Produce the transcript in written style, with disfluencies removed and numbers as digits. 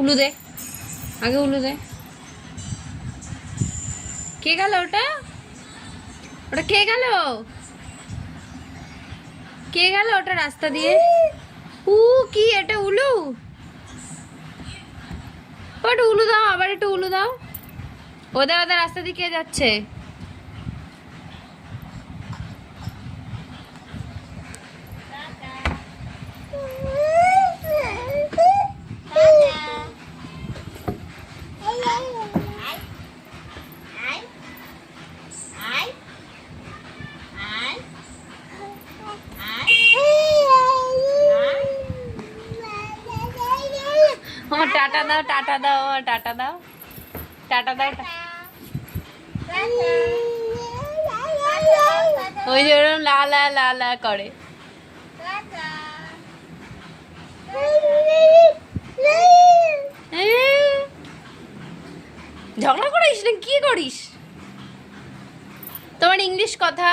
উলু দে, আগে উলু দে। কে গেল ওটা? ওটা কে গেল? কে গেল ওটা রাস্তা দিয়ে? উ কি এটা উলু? ওটা উলু দাও, আবার একটু উলু দাও। ওদের ওদের রাস্তা দিয়ে কে যাচ্ছে? টাটা দাও, টাটা দাও, টাটা দাও, টাটা দাও। ওই যে ওরকম লা লা লা লা করে। ঝগড়া করিস না, কি করিস? তোমার ইংলিশ কথা